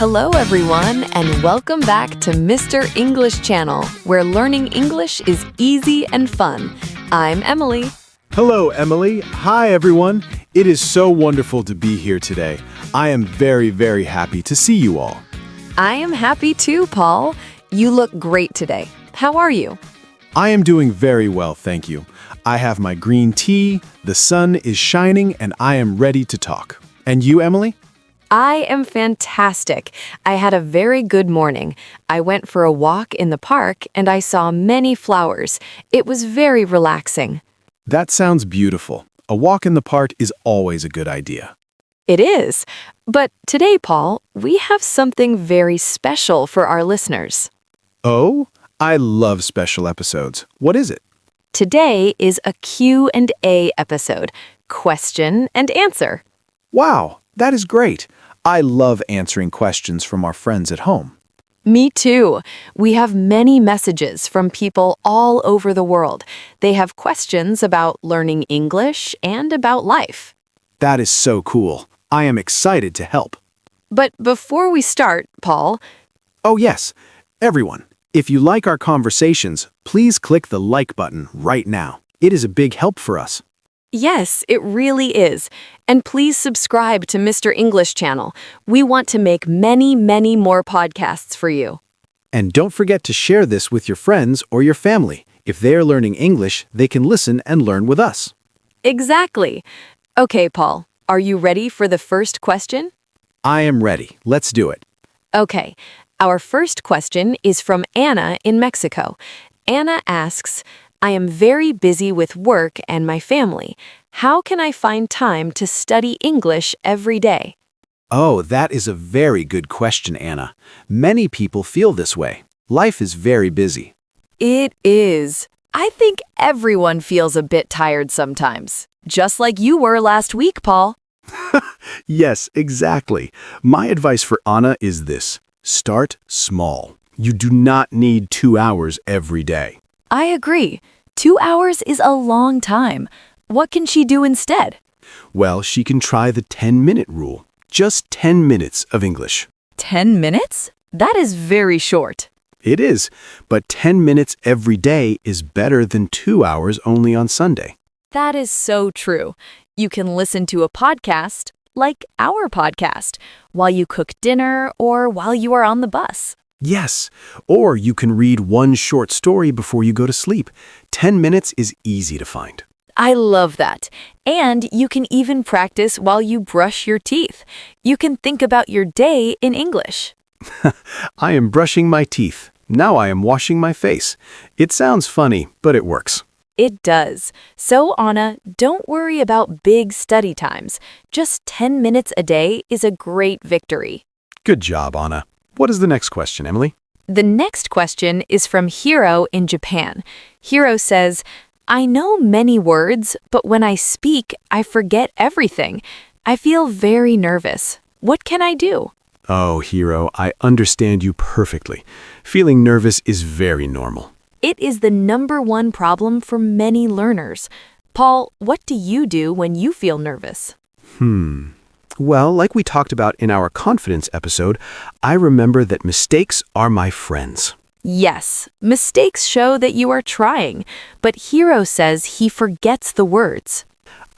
Hello, everyone, and welcome back to Mr. English Channel, where learning English is easy and fun. I'm Emily. Hello, Emily. Hi, everyone. It is so wonderful to be here today. I am very, very happy to see you all. I am happy too, Paul. You look great today. How are you? I am doing very well, thank you. I have my green tea, the sun is shining, and I am ready to talk. And you, Emily? I am fantastic. I had a very good morning. I went for a walk in the park and I saw many flowers. It was very relaxing. That sounds beautiful. A walk in the park is always a good idea. It is. But today, Paul, we have something very special for our listeners. Oh, I love special episodes. What is it? Today is a Q&A episode, question and answer. Wow, that is great. I love answering questions from our friends at home. Me too. We have many messages from people all over the world. They have questions about learning English and about life. That is so cool. I am excited to help. But before we start, Paul, Oh yes, everyone, if you like our conversations, please click the like button right now. It is a big help for us. yes, it really is. And please subscribe to Mr. English Channel. We want to make many, many more podcasts for you. And don't forget to share this with your friends or your family. If they are learning English, they can listen and learn with us. Exactly. Okay, Paul, are you ready for the first question? I am ready. Let's do it. Okay, our first question is from Anna in Mexico. Anna asks, I am very busy with work and my family. How can I find time to study English every day? Oh, that is a very good question, Anna. Many people feel this way. Life is very busy. It is. I think everyone feels a bit tired sometimes, just like you were last week, Paul. Yes, exactly. My advice for Anna is this. Start small. You do not need 2 hours every day. I agree. 2 hours is a long time. What can she do instead? Well, she can try the 10-minute rule. Just 10 minutes of English. 10 minutes? That is very short. It is, but 10 minutes every day is better than 2 hours only on Sunday. That is so true. You can listen to a podcast, like our podcast, while you cook dinner or while you are on the bus. Yes, or you can read one short story before you go to sleep. 10 minutes is easy to find. I love that. And you can even practice while you brush your teeth. You can think about your day in English. I am brushing my teeth. Now I am washing my face. It sounds funny, but it works. It does. So, Anna, don't worry about big study times. Just 10 minutes a day is a great victory. Good job, Anna. What is the next question, Emily? The next question is from Hiro in Japan. Hiro says, I know many words, but when I speak, I forget everything. I feel very nervous. What can I do? Oh, Hiro, I understand you perfectly. Feeling nervous is very normal. It is the #1 problem for many learners. Paul, what do you do when you feel nervous? Well, like we talked about in our confidence episode, I remember that mistakes are my friends. Yes, mistakes show that you are trying, but Hiro says he forgets the words.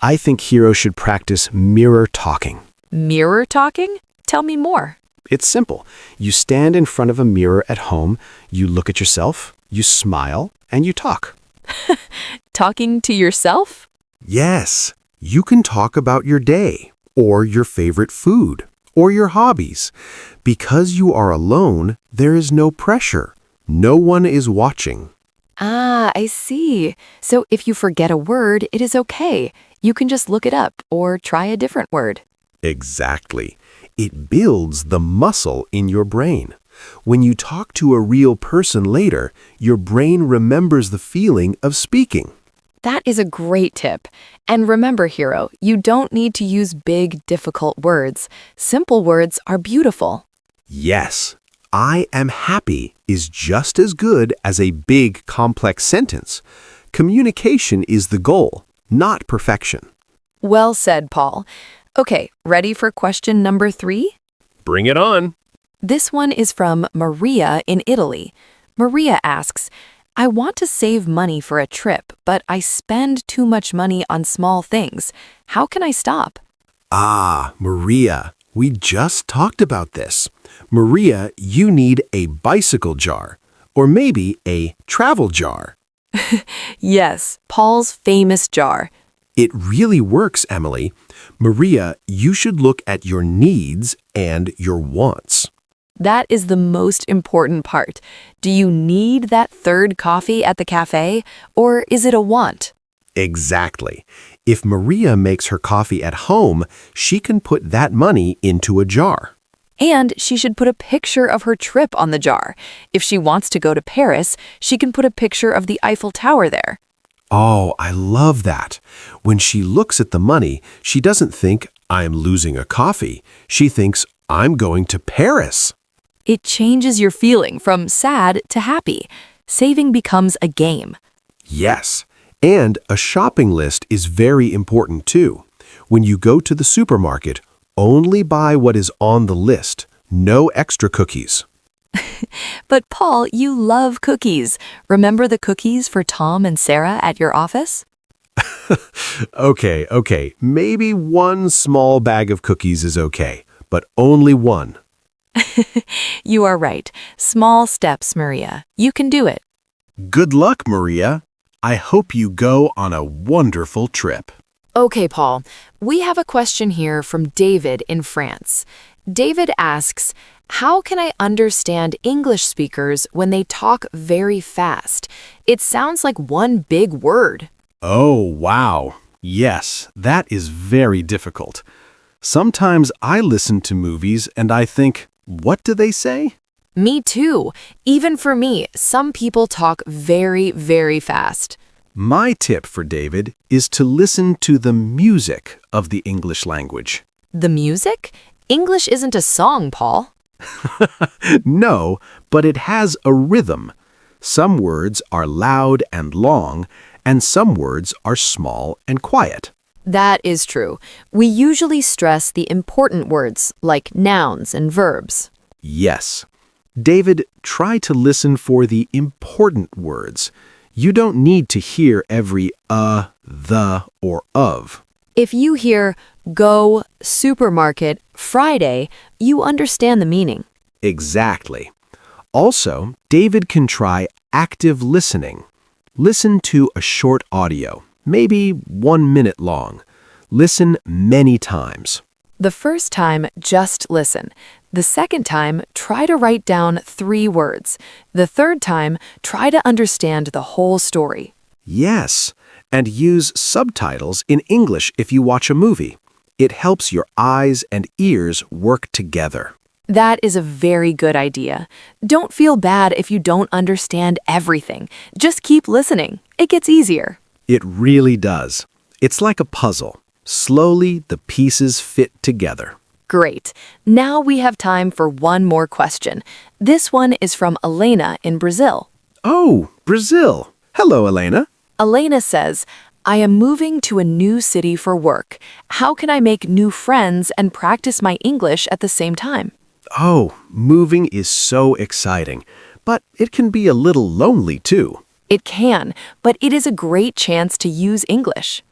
I think Hiro should practice mirror talking. Mirror talking? Tell me more. It's simple. You stand in front of a mirror at home, you look at yourself, you smile, and you talk. Talking to yourself? Yes, you can talk about your day, or your favorite food, or your hobbies. Because you are alone, there is no pressure. No one is watching. Ah, I see. So if you forget a word, it is okay. You can just look it up or try a different word. Exactly. It builds the muscle in your brain. When you talk to a real person later, your brain remembers the feeling of speaking. That is a great tip. And remember, Hiro, you don't need to use big, difficult words. Simple words are beautiful. Yes, I am happy is just as good as a big, complex sentence. Communication is the goal, not perfection. Well said, Paul. Okay, ready for question number 3? Bring it on. This one is from Maria in Italy. Maria asks, I want to save money for a trip, but I spend too much money on small things. How can I stop? Ah, Maria, we just talked about this. Maria, you need a bicycle jar, or maybe a travel jar. Yes, Paul's famous jar. It really works, Emily. Maria, you should look at your needs and your wants. That is the most important part. Do you need that third coffee at the cafe, or is it a want? Exactly. If Maria makes her coffee at home, she can put that money into a jar. And she should put a picture of her trip on the jar. If she wants to go to Paris, she can put a picture of the Eiffel Tower there. Oh, I love that. When she looks at the money, she doesn't think, I'm losing a coffee. She thinks, I'm going to Paris. It changes your feeling from sad to happy. Saving becomes a game. Yes, and a shopping list is very important too. When you go to the supermarket, only buy what is on the list. No extra cookies. But Paul, you love cookies. Remember the cookies for Tom and Sarah at your office? Okay. Maybe one small bag of cookies is okay, but only one. You are right. Small steps, Maria. You can do it. Good luck, Maria. I hope you go on a wonderful trip. Okay, Paul. We have a question here from David in France. David asks, how can I understand English speakers when they talk very fast? It sounds like one big word. Oh, wow. Yes, that is very difficult. Sometimes I listen to movies and I think, what do they say? Me too. Even for me, some people talk very, very fast. My tip for David is to listen to the music of the English language. The music? English isn't a song, Paul. No, but it has a rhythm. Some words are loud and long, and some words are small and quiet. That is true. We usually stress the important words, like nouns and verbs. Yes. David, try to listen for the important words. You don't need to hear every the, or of. If you hear go, supermarket, Friday, you understand the meaning. Exactly. Also, David can try active listening. Listen to a short audio, maybe 1 minute long. Listen many times. The first time, just listen. The second time, try to write down 3 words. The third time, try to understand the whole story. Yes, and use subtitles in English if you watch a movie. It helps your eyes and ears work together. That is a very good idea. Don't feel bad if you don't understand everything. Just keep listening. It gets easier. It really does. It's like a puzzle. Slowly, the pieces fit together. Great. Now we have time for one more question. This one is from Elena in Brazil. Oh, Brazil. Hello, Elena. Elena says, I am moving to a new city for work. How can I make new friends and practice my English at the same time? Oh, moving is so exciting, but it can be a little lonely too. It can, but it is a great chance to use English.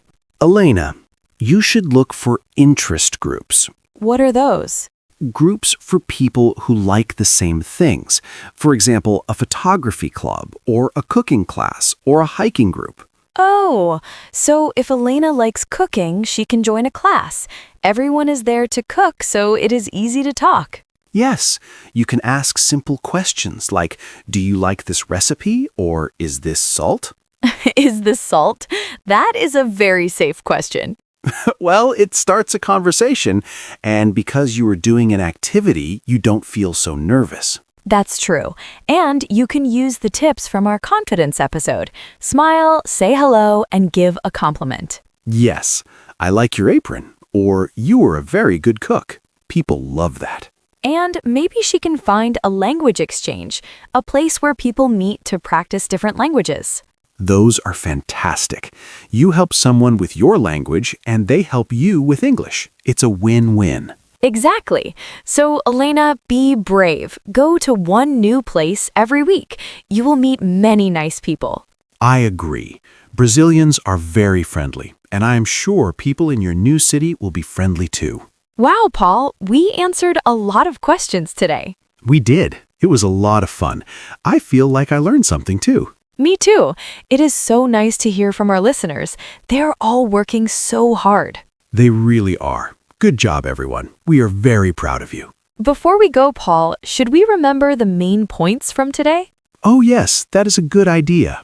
Elena, you should look for interest groups. What are those? Groups for people who like the same things. For example, a photography club, or a cooking class, or a hiking group. Oh, so if Elena likes cooking, she can join a class. Everyone is there to cook, so it is easy to talk. Yes, you can ask simple questions like, do you like this recipe, or is this salt? Is this salt? That is a very safe question. Well, it starts a conversation, and because you are doing an activity, you don't feel so nervous. That's true. And you can use the tips from our confidence episode. Smile, say hello, and give a compliment. Yes, I like your apron, or you are a very good cook. People love that. And maybe she can find a language exchange, a place where people meet to practice different languages. Those are fantastic. You help someone with your language, and they help you with English. It's a win-win. Exactly. So, Elena, be brave. Go to one new place every week. You will meet many nice people. I agree. Brazilians are very friendly, and I am sure people in your new city will be friendly too. Wow, Paul, we answered a lot of questions today. We did. It was a lot of fun. I feel like I learned something too. Me too. It is so nice to hear from our listeners. They're all working so hard. They really are. Good job, everyone. We are very proud of you. Before we go, Paul, should we remember the main points from today? Oh, yes, that is a good idea.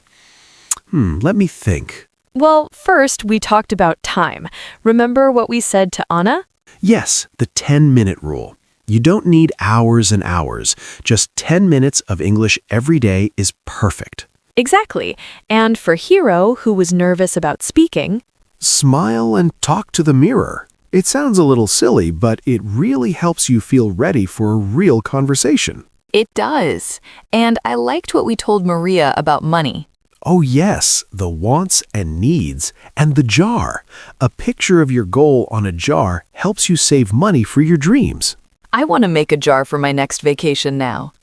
Let me think. Well, first, we talked about time. Remember what we said to Anna? Yes, the 10-minute rule. You don't need hours and hours. Just 10 minutes of English every day is perfect. Exactly. And for Hero, who was nervous about speaking, Smile and talk to the mirror. It sounds a little silly, but it really helps you feel ready for a real conversation. it does. And I liked what we told Maria about money. Oh yes, the wants and needs, and the jar. A picture of your goal on a jar helps you save money for your dreams. I want to make a jar for my next vacation now.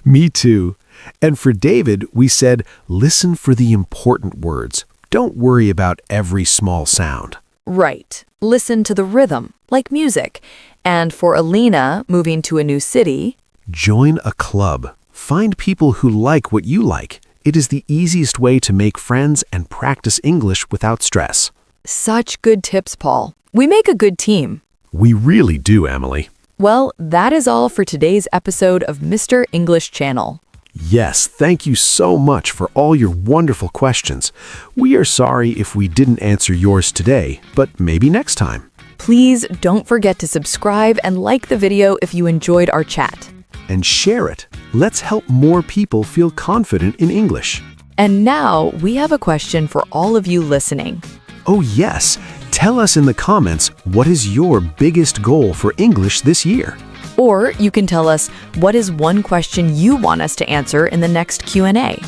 Me too. And for David, we said, listen for the important words. Don't worry about every small sound. Right. Listen to the rhythm, like music. And for Alina, moving to a new city, Join a club. Find people who like what you like. It is the easiest way to make friends and practice English without stress. such good tips, Paul. We make a good team. We really do, Emily. Well, that is all for today's episode of Mr. English Channel. Yes, thank you so much for all your wonderful questions. We are sorry if we didn't answer yours today, but maybe next time. Please don't forget to subscribe and like the video if you enjoyed our chat. And share it. Let's help more people feel confident in English. And now we have a question for all of you listening. Oh yes, tell us in the comments what is your biggest goal for English this year? Or you can tell us what is one question you want us to answer in the next Q&A.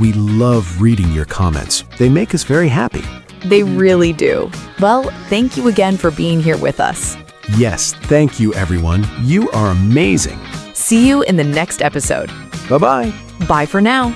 We love reading your comments. They make us very happy. They really do. Well, thank you again for being here with us. Yes, thank you everyone. You are amazing. See you in the next episode. Bye-bye. Bye for now.